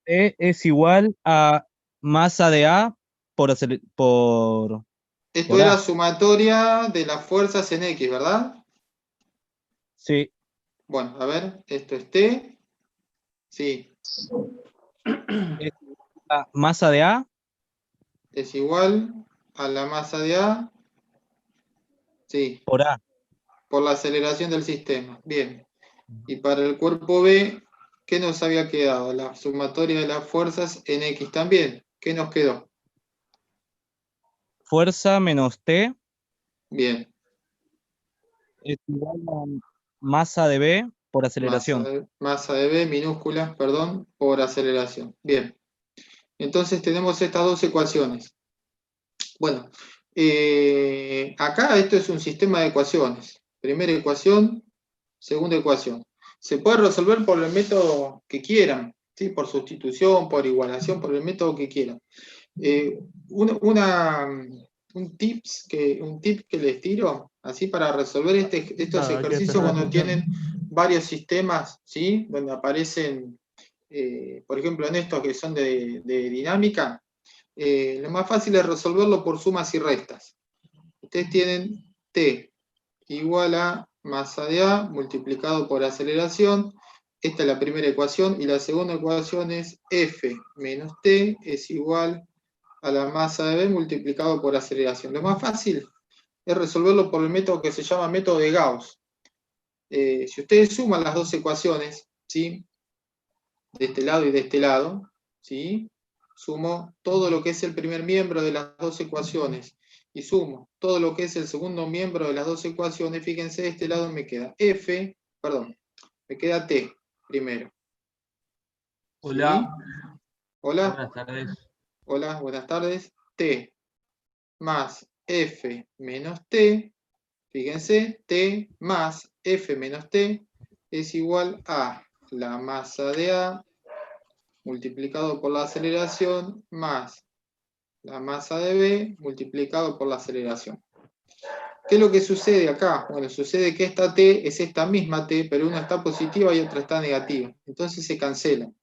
T es igual a masa de A Esto por era A. sumatoria de las fuerzas en X, ¿verdad? Sí. Bueno, a ver, esto es T. Sí, Es la masa de A es igual a la masa de A. Sí, por A. por la aceleración del sistema. Bien. Y para el cuerpo B, ¿qué nos había quedado? La sumatoria de las fuerzas en X también. ¿Qué nos quedó? Fuerza menos T Bien. es igual a masa de B por aceleración. Masa de B minúscula, perdón, por aceleración. Bien. Entonces tenemos estas dos ecuaciones. Bueno, acá esto es un sistema de ecuaciones. Primera ecuación, segunda ecuación. Se puede resolver por el método que quieran, ¿sí? Por sustitución, por igualación, por el método que quieran. Eh, un tip que les tiro, así para resolver estos Claro, hay que ejercicios prestar cuando atención. tienen varios sistemas, ¿sí? Donde aparecen, por ejemplo, en estos que son de dinámica, lo más fácil es resolverlo por sumas y restas. Ustedes tienen T igual a masa de A multiplicado por aceleración. Esta es la primera ecuación y la segunda ecuación es F menos T es igual a la masa de B multiplicado por aceleración. Lo más fácil es resolverlo por el método que se llama método de Gauss. Si ustedes suman las dos ecuaciones, ¿sí? De este lado y de este lado, ¿sí? Sumo todo lo que es el primer miembro de las dos ecuaciones y sumo todo lo que es el segundo miembro de las dos ecuaciones, fíjense, de este lado me queda me queda T primero. ¿Sí? Hola, Hola, buenas tardes. hola, buenas tardes. T más F menos T, fíjense, T más F menos T es igual a la masa de A multiplicado por la aceleración más la masa de B multiplicado por la aceleración. ¿Qué es lo que sucede acá? Bueno, sucede que esta T es esta misma T, pero una está positiva y otra está negativa. Entonces se cancelan.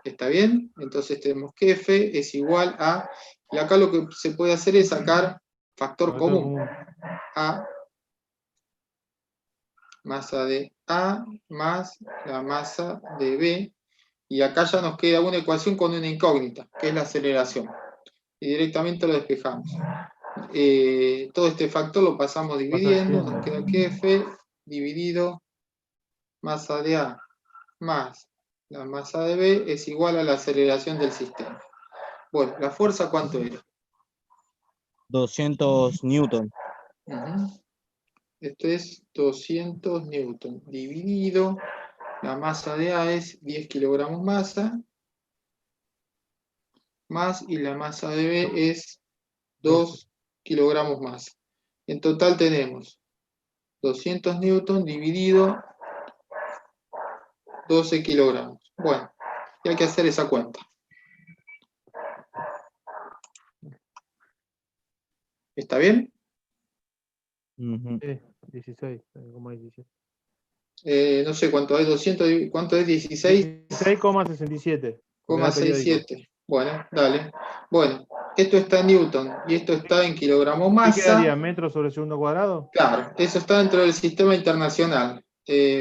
¿Está bien? Entonces tenemos que F es igual a... Y acá lo que se puede hacer es sacar factor común. A masa de A más la masa de B. Y acá ya nos queda una ecuación con una incógnita, que es la aceleración. Y directamente lo despejamos. Todo este factor lo pasamos dividiendo, nos queda que F dividido masa de A más la masa de B es igual a la aceleración del sistema. Bueno, ¿la fuerza cuánto era? 200 newton. Esto es 200 newton dividido, la masa de A es 10 kilogramos masa, más y la masa de B es 2 kilogramos masa. En total tenemos 200 newton dividido 12 kilogramos. Bueno, y hay que hacer esa cuenta. ¿Está bien? Ujú. 16, ¿cómo hay 17? No sé cuánto hay, 200, ¿cuánto es 16? 16,67. Porque da periódico. 6,67. Bueno, dale. Bueno, esto está en newton y esto está en kilogramos ¿Qué masa. quedaría? ¿Metros sobre segundo cuadrado? Claro, eso está dentro del sistema internacional.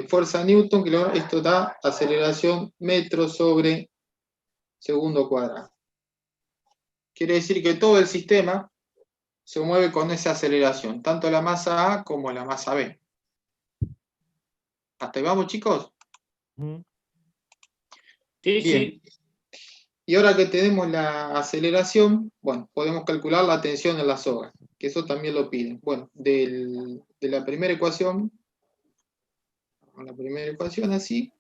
Fuerza newton, esto da aceleración metros sobre segundo cuadrado. Quiere decir que todo el sistema se mueve con esa aceleración, tanto la masa A como la masa B. ¿Hasta ahí vamos, chicos? Sí, Bien. sí. Y ahora que tenemos la aceleración, bueno, podemos calcular la tensión en la soga, que eso también lo piden. Bueno, de la primera ecuación así,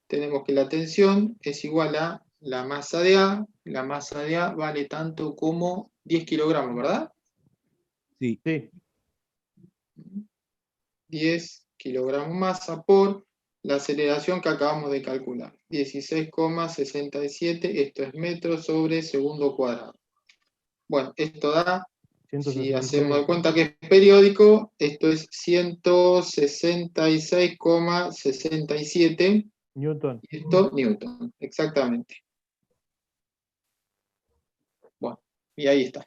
tenemos que la tensión es igual a la masa de A. La masa de A vale tanto como 10 kilogramos, ¿verdad? Sí. 10 kilogramos masa por la aceleración que acabamos de calcular. 16,67, esto es metros sobre segundo cuadrado. Bueno, esto da, si hacemos de 166. cuenta que es periódico, esto es 166,67 Newton. Y esto, Newton, exactamente. Bueno, y ahí está.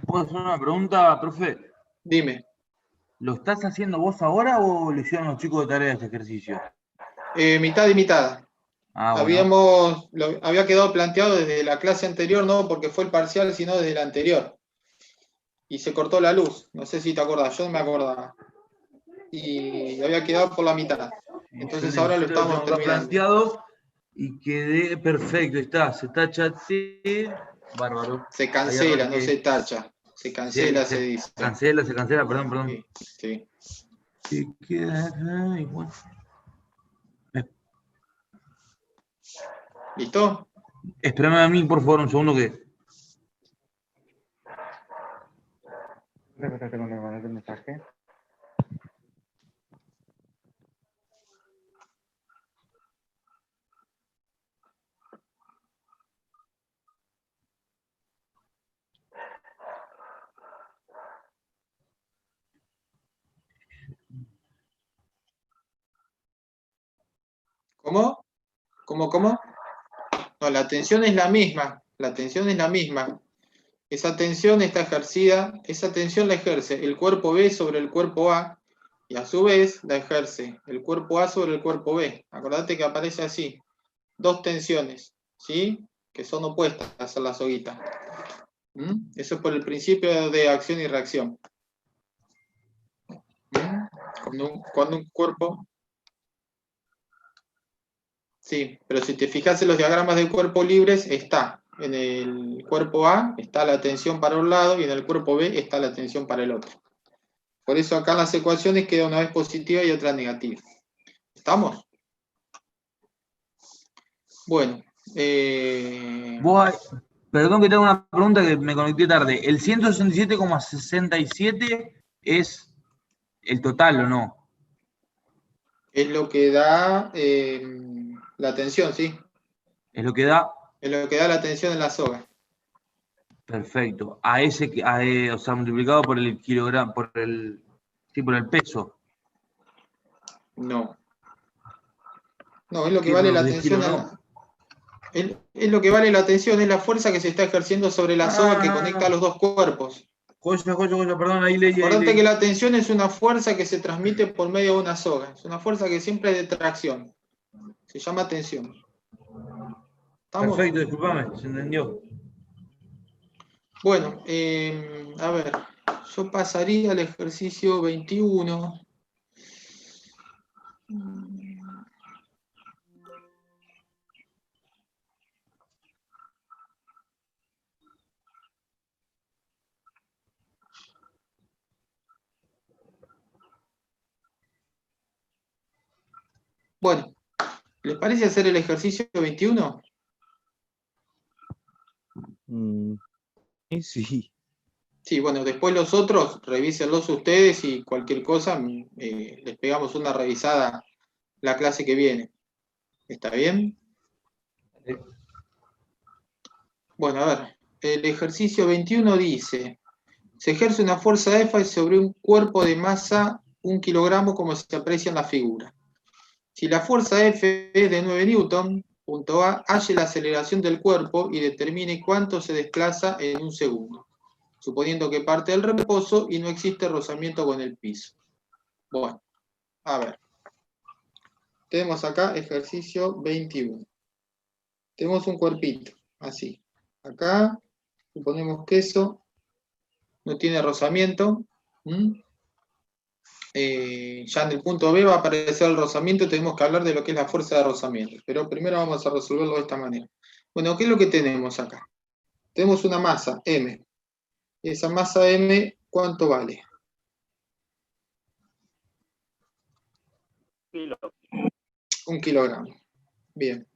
¿Puedo hacer una pregunta, profe? Dime. ¿Lo estás haciendo vos ahora o lo hicieron los chicos de tarea este ejercicio? Mitad y mitad. Ah, bueno. Había quedado planteado desde la clase anterior, no porque fue el parcial, sino desde la anterior. Y se cortó la luz. No sé si te acordás, yo no me acordaba. Y había quedado por la mitad. Entonces ahora lo estamos tengo acá terminando. planteado y quedé perfecto. Está, se tacha T. Bárbaro. Se cancela, no se tacha. Se cancela, se dice. Se cancela, perdón. Sí. Y queda acá y bueno. ¿Listo? Espérame a mí, por favor, un segundo que. mensaje. ¿Cómo? ¿Cómo? No, la tensión es la misma. La tensión es la misma. Esa tensión está ejercida, esa tensión la ejerce el cuerpo B sobre el cuerpo A y a su vez la ejerce el cuerpo A sobre el cuerpo B. Acordate que aparece así, dos tensiones, ¿sí? Que son opuestas a la soguita. Eso es por el principio de acción y reacción. Cuando un cuerpo... Sí, pero si te fijas en los diagramas de cuerpo libres, está en el cuerpo A, está la tensión para un lado y en el cuerpo B está la tensión para el otro. Por eso acá en las ecuaciones queda una vez positiva y otra negativa. ¿Estamos? Bueno. Perdón que te haga una pregunta que me conecté tarde. ¿El 167,67 es el total o no? Es lo que da la tensión, ¿sí? Es lo que da. Es lo que da la tensión en la soga. Perfecto. O sea, multiplicado por el kilogramo, por el peso. No. No, es lo que vale la tensión. Es lo que vale la tensión, es la fuerza que se está ejerciendo sobre la soga que conecta a los dos cuerpos. Perdón, ahí leí. Acordate que la tensión es una fuerza que se transmite por medio de una soga. Es una fuerza que siempre es de tracción. Se llama tensión. ¿Estamos? Perfecto, disculpame, se entendió. Bueno, a ver, yo pasaría al ejercicio 21. Bueno, ¿les parece hacer el ejercicio 21? Sí. Sí, bueno, después los otros, revísenlos ustedes y cualquier cosa, les pegamos una revisada la clase que viene. ¿Está bien? Sí. Bueno, a ver, el ejercicio 21 dice, se ejerce una fuerza F sobre un cuerpo de masa 1 kilogramo como se aprecia en la figura. Si la fuerza F es de 9 newton, punto A, halle la aceleración del cuerpo y determine cuánto se desplaza en un segundo, suponiendo que parte del reposo y no existe rozamiento con el piso. Bueno, a ver. Tenemos acá ejercicio 21. Tenemos un cuerpito, así. Acá le ponemos queso, no tiene rozamiento. Ya en el punto B va a aparecer el rozamiento, tenemos que hablar de lo que es la fuerza de rozamiento. Pero primero vamos a resolverlo de esta manera. Bueno, ¿qué es lo que tenemos acá? Tenemos una masa, M. Esa masa M, ¿cuánto vale? Kilo. 1 kilogramo. Bien.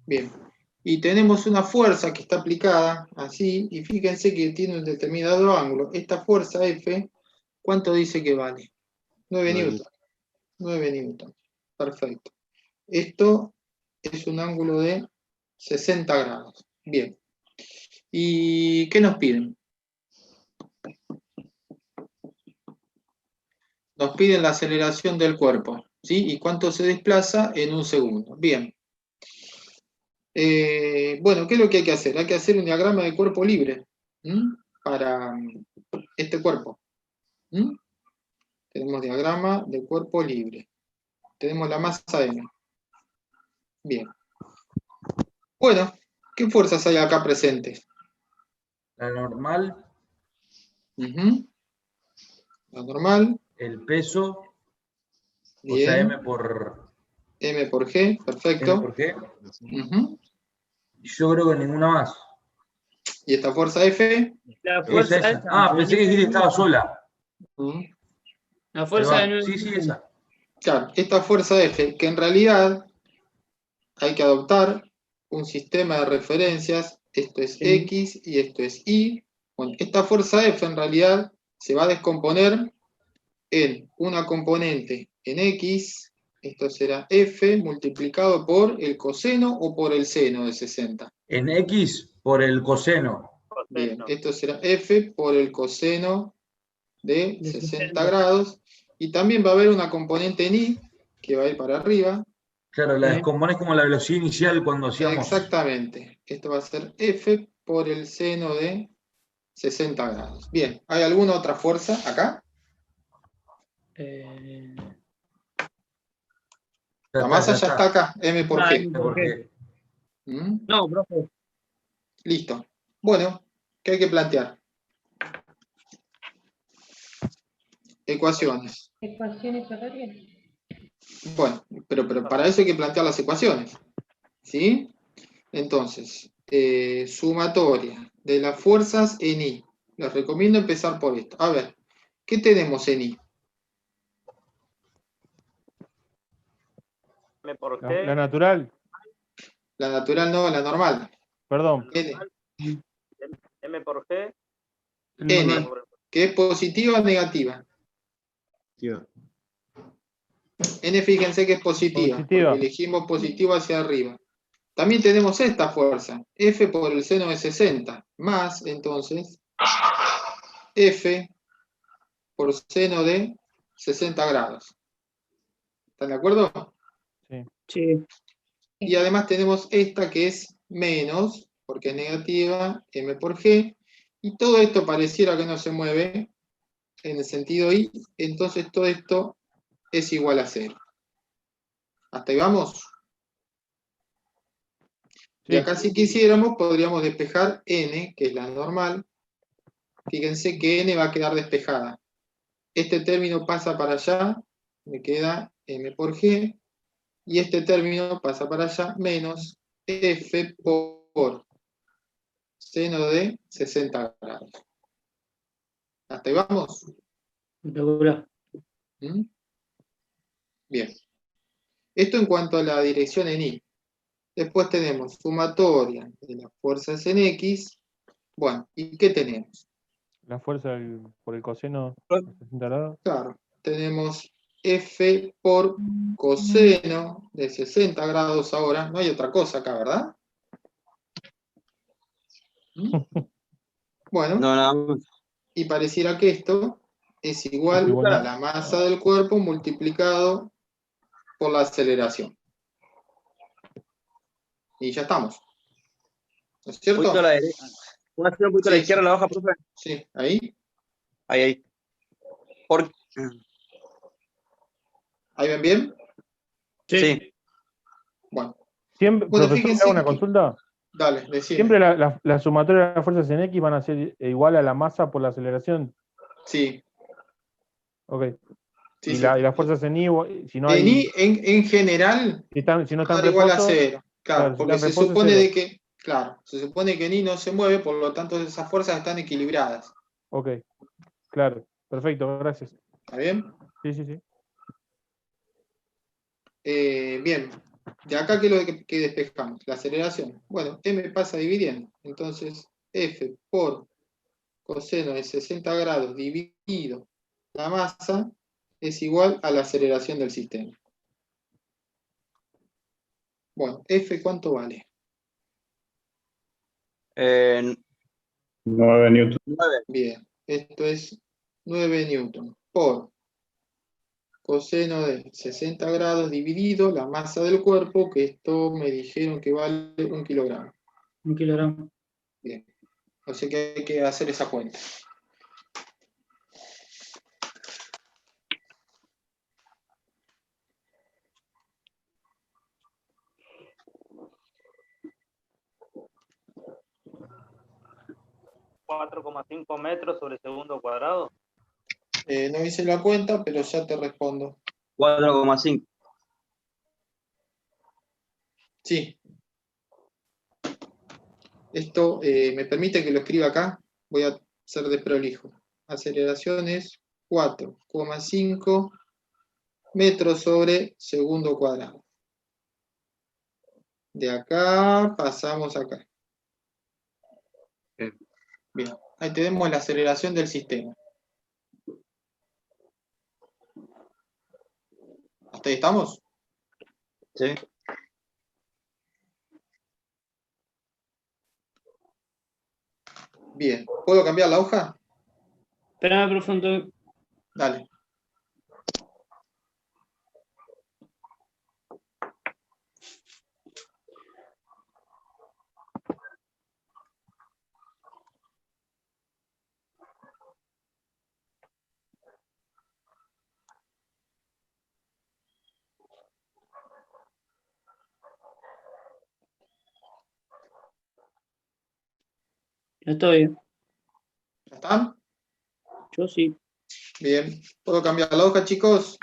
Bien. Y tenemos una fuerza que está aplicada así, y fíjense que tiene un determinado ángulo. Esta fuerza F, ¿cuánto dice que vale? 9 9 newtons. 9 newtons. Perfecto. Esto es un ángulo de 60 grados. Bien. ¿Y qué nos piden? Nos piden la aceleración del cuerpo, ¿sí? Y cuánto se desplaza en un segundo. Bien. Bueno, ¿qué es lo que hay que hacer? Hay que hacer un diagrama de cuerpo libre, ¿m? Para este cuerpo. ¿M? Tenemos diagrama de cuerpo libre. Tenemos la masa M. Bien. Bueno, ¿qué fuerzas hay acá presentes? La normal, Ujú. La normal. el peso, o sea, Bien. M por M por G, perfecto. G. Ujú. Yo creo que ninguna más. Y esta fuerza F. La fuerza Esa. esa. Ah, pensé que Gil estaba sola. Ujú. La Ahí fuerza va. de 9 Sí, sí, esa. Claro, esta fuerza F, que en realidad hay que adoptar un sistema de referencias, esto es X y esto es Y. Bueno, esta fuerza F en realidad se va a descomponer en una componente en X, esto será F multiplicado por el coseno o por el seno de 60. En X por el coseno. Bien, esto será F por el coseno de 60 grados. Y también va a haber una componente en Y que va a ir para arriba. Claro, la descompones como la velocidad inicial cuando hacíamos. Exactamente. Esto va a ser F por el seno de 60 grados. Bien, ¿hay alguna otra fuerza acá? La masa ya está acá, M por G. Porque ¿Mm? No, profe. Listo. Bueno, ¿qué hay que plantear? Ecuaciones. Ecuaciones horarias. Bueno, pero para eso hay que plantear las ecuaciones. ¿Sí? Entonces, sumatoria de las fuerzas en I. Les recomiendo empezar por esto. A ver, ¿qué tenemos en I? La natural, La natural no, la normal. perdón. N. M por G. N, que es positiva o negativa. N, fíjense que es positiva, Positiva. porque elegimos positivo hacia arriba. También tenemos esta fuerza, F por el seno de 60, más, entonces, F por seno de 60 grados. ¿Están de acuerdo? Sí. Y además tenemos esta que es menos, porque es negativa, M por G, y todo esto pareciera que no se mueve en el sentido I, entonces todo esto es igual a 0. ¿Hasta ahí vamos? Y Sí. acá si quisiéramos podríamos despejar N, que es la normal. Fíjense que N va a quedar despejada. Este término pasa para allá, me queda M por G, y este término pasa para allá, menos F por seno de 60 grados. ¿Hasta ahí vamos? Espectacular. ¿Mm? Bien. Esto en cuanto a la dirección en Y. Después tenemos sumatoria de las fuerzas en X. Bueno, ¿y qué tenemos? La fuerza por el coseno de 60 grados. Claro, tenemos F por coseno de 60 grados ahora. No hay otra cosa acá, ¿verdad? ¿Mm? Bueno, No, nada más. y pareciera que esto es igual a la masa del cuerpo multiplicado por la aceleración. Y ya estamos. ¿No es Un cierto? poquito a la derecha. ¿Puedo hacer un poquito a la Sí, izquierda sí. la hoja, profe? Sí, ahí. Ahí. Por... ¿Ahí ven bien? Sí. Bueno, Siempre, Bueno, profesor, ¿me fíjense hago una que- consulta? dale, decime. Siempre la sumatoria de las fuerzas en X van a ser igual a la masa por la aceleración. Sí, Ok. sí, y sí. las fuerzas en Y, si no En hay. I, en general, Si no va a están dar igual a reposo, 0. Claro, claro, si porque está en se reposo, supone cero. de que, claro, se supone que en I no se mueve, por lo tanto esas fuerzas están equilibradas. Ok, claro. Perfecto, gracias. ¿Está bien? Sí, sí, sí. Bien. De acá, ¿qué es lo que despejamos? La aceleración. Bueno, M pasa dividiendo. Entonces, F por coseno de 60 grados dividido la masa es igual a la aceleración del sistema. Bueno, F, ¿cuánto vale? 9. 9 newton. Bien, esto es 9 newton por coseno de 60 grados dividido la masa del cuerpo, que esto me dijeron que vale 1 kilogramo. 1 kilogramo. Bien, o sea que hay que hacer esa cuenta. ¿4,5 metros sobre segundo cuadrado? No hice la cuenta, pero ya te respondo. 4,5. Sí. Esto me permite que lo escriba acá. Voy a ser desprolijo. Aceleración es 4,5 metros sobre segundo cuadrado. De acá pasamos acá. Bien, ahí tenemos la aceleración del sistema. ¿Hasta ahí estamos? Sí. Bien, ¿puedo cambiar la hoja? Espera, profundo. Dale. Ya estoy. ¿Ya están? Yo sí. Bien. ¿Puedo cambiar la hoja, chicos?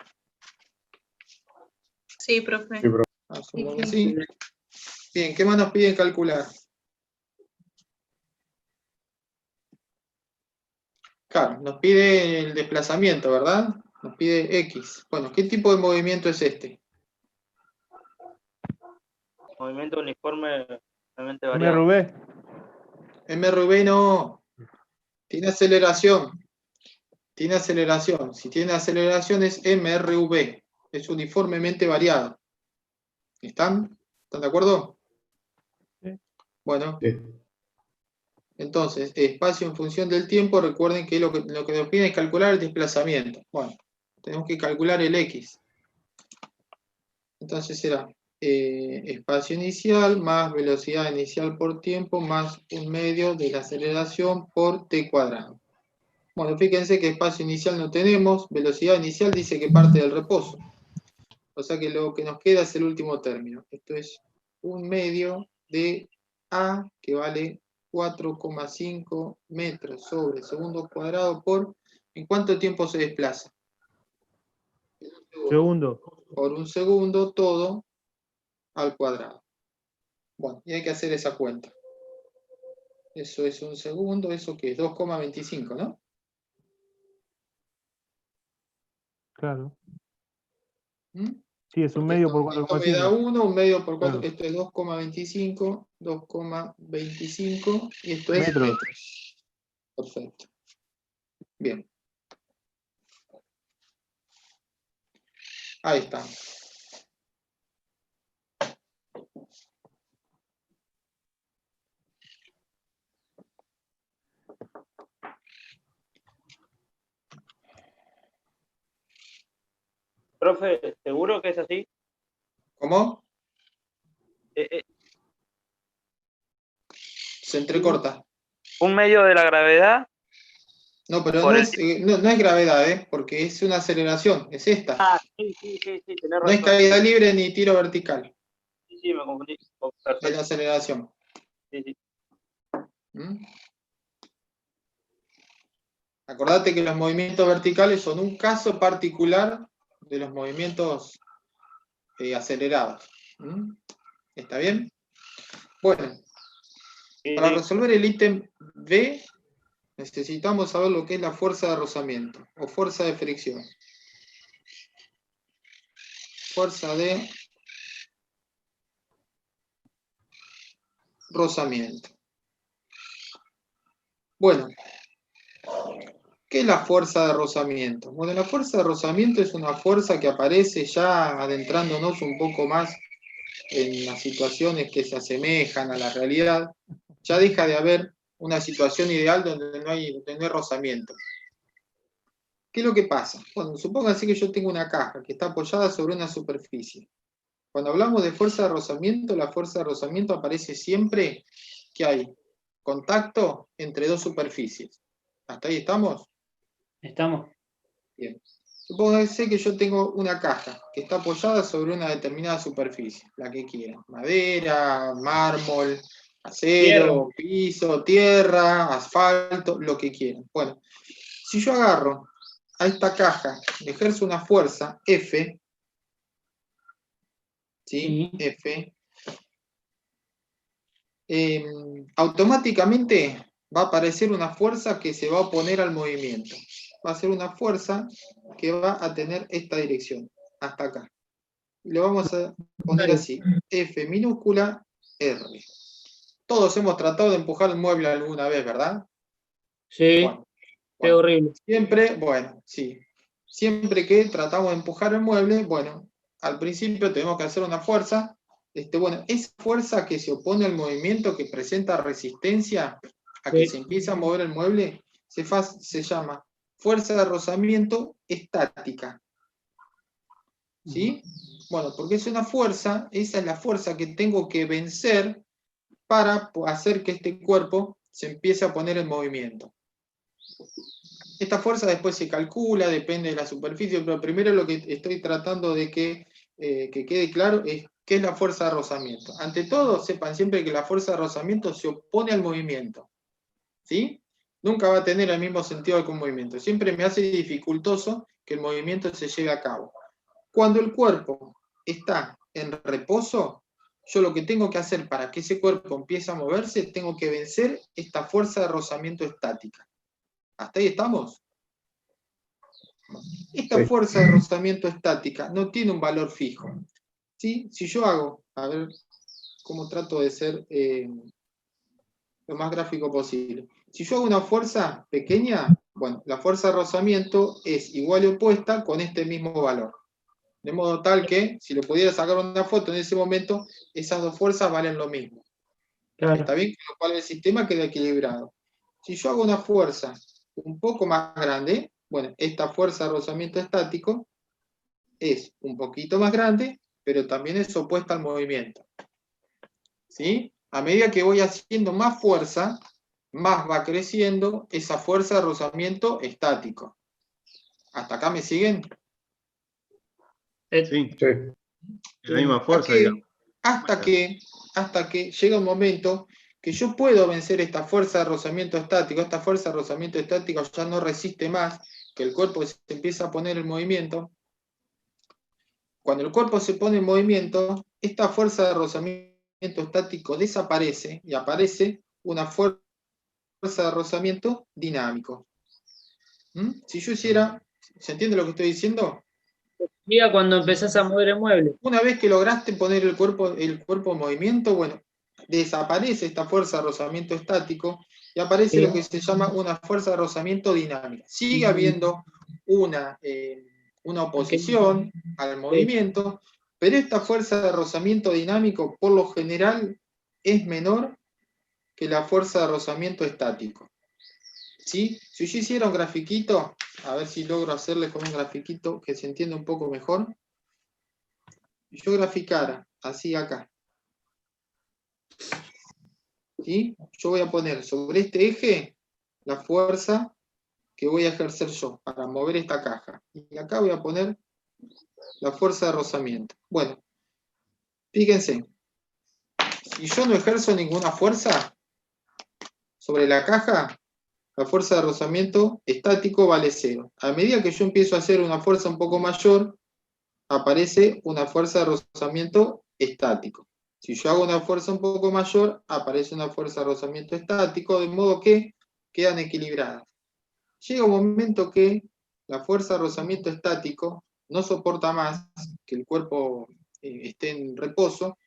Sí, profe. Sí, profe. Asumo que sí. Bien, ¿qué más nos piden calcular? Claro, nos pide el desplazamiento, ¿verdad? Nos pide X. Bueno, ¿qué tipo de movimiento es este? Movimiento uniforme realmente variable. MRV. MRV no. Tiene aceleración. Tiene aceleración. Si tiene aceleración es MRV. Es uniformemente variado. ¿Están? ¿Están de acuerdo? Sí. Bueno, Sí. entonces, espacio en función del tiempo, recuerden que lo que nos piden es calcular el desplazamiento. Bueno, tenemos que calcular el X. Entonces será espacio inicial más velocidad inicial por tiempo más 1/2 de la aceleración por t cuadrado. Bueno, fíjense que espacio inicial no tenemos, velocidad inicial dice que parte del reposo. O sea que lo que nos queda es el último término. Esto es 1/2 de A, que vale 4,5 metros sobre segundo cuadrado por... ¿En cuánto tiempo se desplaza? Segundo. Por 1 segundo, todo al cuadrado. Bueno, y hay que hacer esa cuenta. Eso es 1 segundo, ¿eso qué es? 2,25, ¿no? Claro. ¿Mm? Sí, es un Porque medio por esto me da 4,5. 1, 1/2 por 4, Claro. esto es 2,25, 2,25, y esto es Metros. metros. Perfecto. Bien. Ahí está. Profe, ¿seguro que es así? ¿Cómo? Eh, Se entrecorta. un medio de la gravedad No, pero por no el... es, no es gravedad, porque es una aceleración, es esta. Ah, sí, tenés No es razón. caída libre ni tiro vertical, Sí, me confundí. Oh, es la perfecto. aceleración. Sí. ¿Mm? Acordate que los movimientos verticales son un caso particular de los movimientos acelerados. ¿Mm? ¿Está bien? Bueno, para resolver el ítem B, necesitamos saber lo que es la fuerza de rozamiento o fuerza de fricción. Fuerza de rozamiento. Bueno, ¿Qué es la fuerza de rozamiento? Bueno, la fuerza de rozamiento es una fuerza que aparece ya adentrándonos un poco más en las situaciones que se asemejan a la realidad. Ya deja de haber una situación ideal donde no hay rozamiento. ¿Qué es lo que pasa? Bueno, supóngase que yo tengo una caja que está apoyada sobre una superficie. Cuando hablamos de fuerza de rozamiento, la fuerza de rozamiento aparece siempre que hay contacto entre dos superficies. ¿Hasta ahí estamos? Estamos. Bien. Supóngase que yo tengo una caja que está apoyada sobre una determinada superficie, la que quieran. Madera, mármol, acero, piso, tierra, asfalto, lo que quieran. Bueno, si yo agarro a esta caja, le ejerzo una fuerza F, ¿sí? F, automáticamente va a aparecer una fuerza que se va a oponer al movimiento. Va a ser una fuerza que va a tener esta dirección, hasta acá. Y lo vamos a poner así, F minúscula R. Todos hemos tratado de empujar el mueble alguna vez, ¿verdad? Sí, Bueno, qué horrible. siempre, bueno, sí. Siempre que tratamos de empujar el mueble, bueno, al principio tenemos que hacer una fuerza. Bueno, esa fuerza que se opone al movimiento, que presenta resistencia a que se empiece a mover el mueble, se llama fuerza de rozamiento estática. ¿Sí? Bueno, porque es una fuerza, esa es la fuerza que tengo que vencer para hacer que este cuerpo se empiece a poner en movimiento. Esta fuerza después se calcula, depende de la superficie, pero primero lo que estoy tratando de que quede claro es qué es la fuerza de rozamiento. Ante todo, sepan siempre que la fuerza de rozamiento se opone al movimiento. ¿Sí? Nunca va a tener el mismo sentido que un movimiento. Siempre me hace dificultoso que el movimiento se lleve a cabo. Cuando el cuerpo está en reposo, yo lo que tengo que hacer para que ese cuerpo empiece a moverse, tengo que vencer esta fuerza de rozamiento estática. ¿Hasta ahí estamos? Esta fuerza de rozamiento estática no tiene un valor fijo. ¿Sí? Si yo hago, a ver cómo trato de ser lo más gráfico posible. Si yo hago una fuerza pequeña, bueno, la fuerza de rozamiento es igual y opuesta con este mismo valor. De modo tal que, si le pudiera sacar una foto en ese momento, esas dos fuerzas valen lo mismo. Claro. Está bien, con lo cual el sistema queda equilibrado. Si yo hago una fuerza un poco más grande, bueno, esta fuerza de rozamiento estático es un poquito más grande, pero también es opuesta al movimiento. ¿Sí? A medida que voy haciendo más fuerza, más va creciendo esa fuerza de rozamiento estático. ¿Hasta acá me siguen? Sí, Sí. la misma fuerza, digamos. Hasta que llega un momento que yo puedo vencer esta fuerza de rozamiento estático. Esta fuerza de rozamiento estático ya no resiste más, que el cuerpo se empieza a poner en movimiento. Cuando el cuerpo se pone en movimiento, esta fuerza de rozamiento estático desaparece y aparece una fuerza de rozamiento dinámico. Si yo hiciera, ¿se entiende lo que estoy diciendo? Diga cuando empezás a mover el mueble. Una vez que lograste poner el cuerpo en movimiento, bueno, desaparece esta fuerza de rozamiento estático y aparece lo que se llama una fuerza de rozamiento dinámica. Sigue habiendo una oposición al movimiento, pero esta fuerza de rozamiento dinámico por lo general es menor que la fuerza de rozamiento estático. ¿Sí? Si yo hiciera un grafiquito, a ver si logro hacerle con un grafiquito que se entienda un poco mejor. Si yo graficara así acá, ¿sí? Yo voy a poner sobre este eje la fuerza que voy a ejercer yo para mover esta caja. Y acá voy a poner la fuerza de rozamiento. Bueno, fíjense, si yo no ejerzo ninguna fuerza sobre la caja, la fuerza de rozamiento estático vale 0. A medida que yo empiezo a hacer una fuerza un poco mayor, aparece una fuerza de rozamiento estático. Si yo hago una fuerza un poco mayor, aparece una fuerza de rozamiento estático, de modo que quedan equilibradas. Llega un momento que la fuerza de rozamiento estático no soporta más que el cuerpo esté en reposo,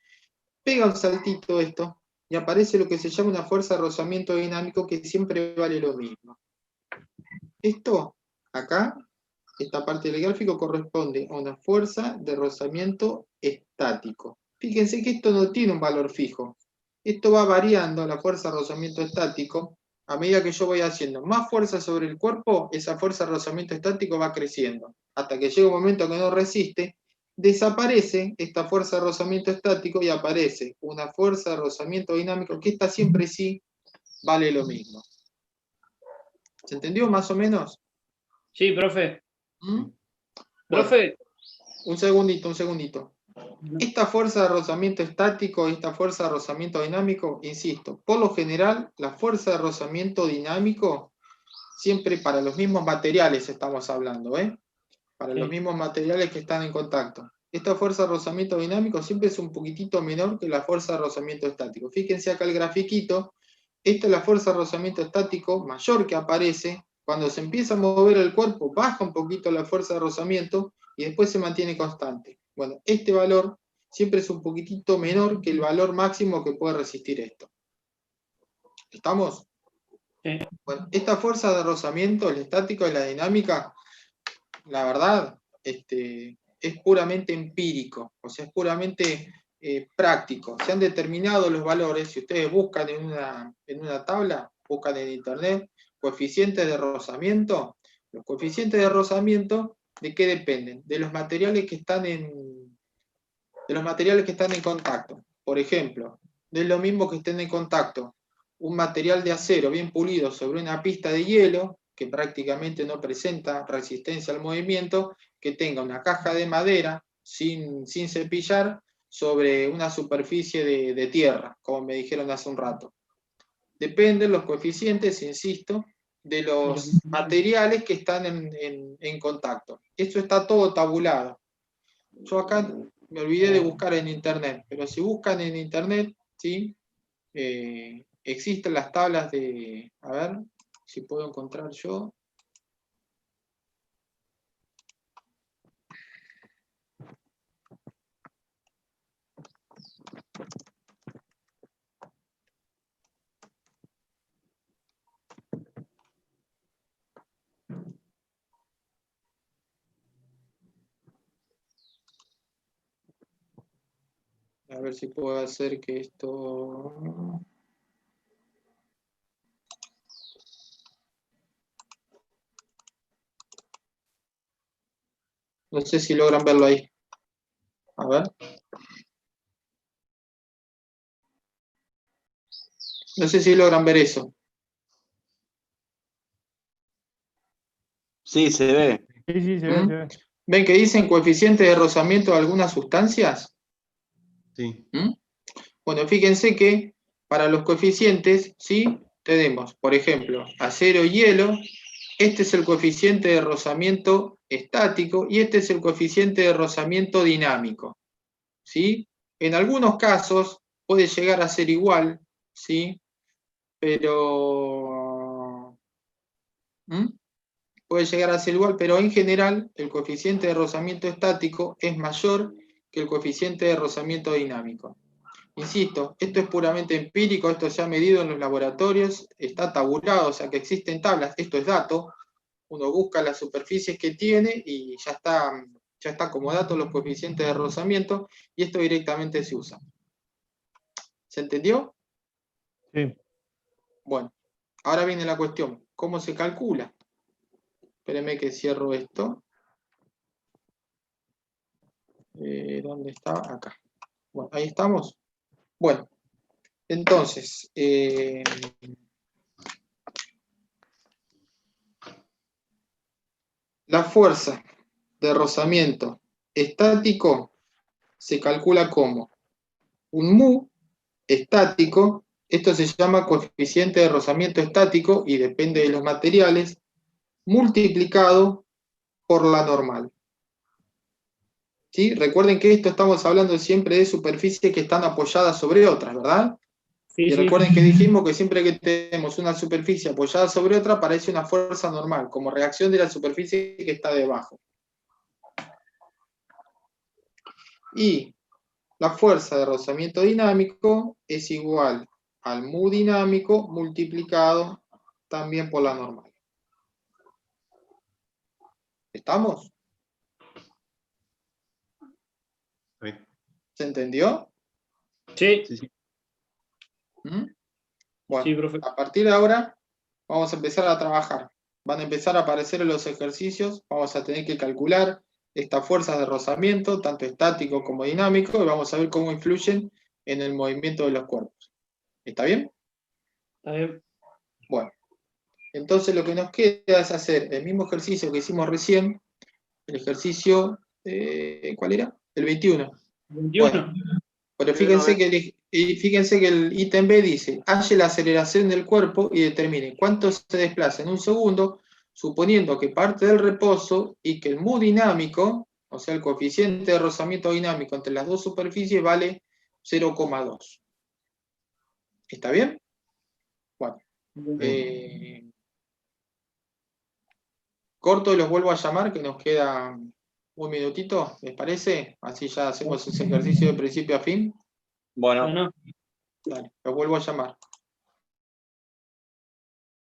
pega un saltito esto, y aparece lo que se llama una fuerza de rozamiento dinámico que siempre vale lo mismo. Esto, acá, esta parte del gráfico corresponde a una fuerza de rozamiento estático. Fíjense que esto no tiene un valor fijo. Esto va variando, la fuerza de rozamiento estático, a medida que yo voy haciendo más fuerza sobre el cuerpo, esa fuerza de rozamiento estático va creciendo, hasta que llega un momento que no resiste, desaparece esta fuerza de rozamiento estático y aparece una fuerza de rozamiento dinámico, que esta siempre sí vale lo mismo. ¿Se entendió más o menos? Sí, profe. ¿Mm? Bueno, Profe. un segundito. Esta fuerza de rozamiento estático y esta fuerza de rozamiento dinámico, insisto, por lo general, la fuerza de rozamiento dinámico, siempre para los mismos materiales estamos hablando, para los mismos materiales que están en contacto. Esta fuerza de rozamiento dinámico siempre es un poquitito menor que la fuerza de rozamiento estático. Fíjense acá el grafiquito, esta es la fuerza de rozamiento estático mayor que aparece. Cuando se empieza a mover el cuerpo, baja un poquito la fuerza de rozamiento y después se mantiene constante. Bueno, este valor siempre es un poquitito menor que el valor máximo que puede resistir esto. ¿Estamos? Sí. Bueno, esta fuerza de rozamiento, el estático y la dinámica, la verdad, es puramente empírico, o sea, es puramente práctico. Se han determinado los valores, si ustedes buscan en una tabla, buscan en internet, coeficientes de rozamiento. Los coeficientes de rozamiento, ¿de qué dependen? De los materiales que están en contacto. Por ejemplo, no es lo mismo que estén en contacto un material de acero bien pulido sobre una pista de hielo, que prácticamente no presenta resistencia al movimiento, que tenga una caja de madera sin cepillar sobre una superficie de tierra, como me dijeron hace un rato. Dependen los coeficientes, insisto, de los materiales que están en contacto. Eso está todo tabulado. Yo acá me olvidé de buscar en internet, pero si buscan en internet, ¿sí? Existen las tablas de, a ver si puedo encontrar yo. A ver si puedo hacer que esto... No sé si logran verlo ahí. A ver. No sé si logran ver eso. Sí, se ve. Sí, se ve, se ve. ¿Ven que dicen coeficiente de rozamiento de algunas sustancias? Sí. Bueno, fíjense que para los coeficientes, ¿sí? Tenemos, por ejemplo, acero y hielo. Este es el coeficiente de rozamiento estático y este es el coeficiente de rozamiento dinámico, ¿sí? En algunos casos puede llegar a ser igual, ¿sí? Pero... puede llegar a ser igual, pero en general el coeficiente de rozamiento estático es mayor que el coeficiente de rozamiento dinámico. Insisto, esto es puramente empírico, esto se ha medido en los laboratorios, está tabulado, o sea que existen tablas, esto es dato, uno busca las superficies que tiene y ya está como dato los coeficientes de rozamiento y esto directamente se usa. ¿Se entendió? Sí. Bueno, ahora viene la cuestión, ¿cómo se calcula? Espérenme que cierro esto. ¿Dónde está? Acá. Bueno, ahí estamos. Bueno, entonces, la fuerza de rozamiento estático se calcula como un mu estático, esto se llama coeficiente de rozamiento estático y depende de los materiales, multiplicado por la normal. ¿Sí? Recuerden que esto estamos hablando siempre de superficies que están apoyadas sobre otras, ¿verdad? Sí, Y recuerden que dijimos que siempre que tenemos una superficie apoyada sobre otra, aparece una fuerza normal, como reacción de la superficie que está debajo. Y la fuerza de rozamiento dinámico es igual al mu dinámico multiplicado también por la normal. ¿Estamos? ¿Se entendió? Sí, ¿Mm? Bueno, sí, profe. a partir de ahora vamos a empezar a trabajar. Van a empezar a aparecer en los ejercicios, vamos a tener que calcular estas fuerzas de rozamiento, tanto estático como dinámico, y vamos a ver cómo influyen en el movimiento de los cuerpos. ¿Está bien? Está bien. Bueno, entonces lo que nos queda es hacer el mismo ejercicio que hicimos recién, el ejercicio, ¿cuál era? El 21. 21. Bueno, pero fíjense que el ítem B dice, halle la aceleración del cuerpo y determine cuánto se desplaza en un segundo, suponiendo que parte del reposo y que el mu dinámico, o sea, el coeficiente de rozamiento dinámico entre las dos superficies vale 0,2. ¿Está bien? Bueno. Corto y los vuelvo a llamar, que nos queda un minutito, ¿les parece? Así ya hacemos ese ejercicio de principio a fin. Bueno. Bueno. Dale, los vuelvo a llamar.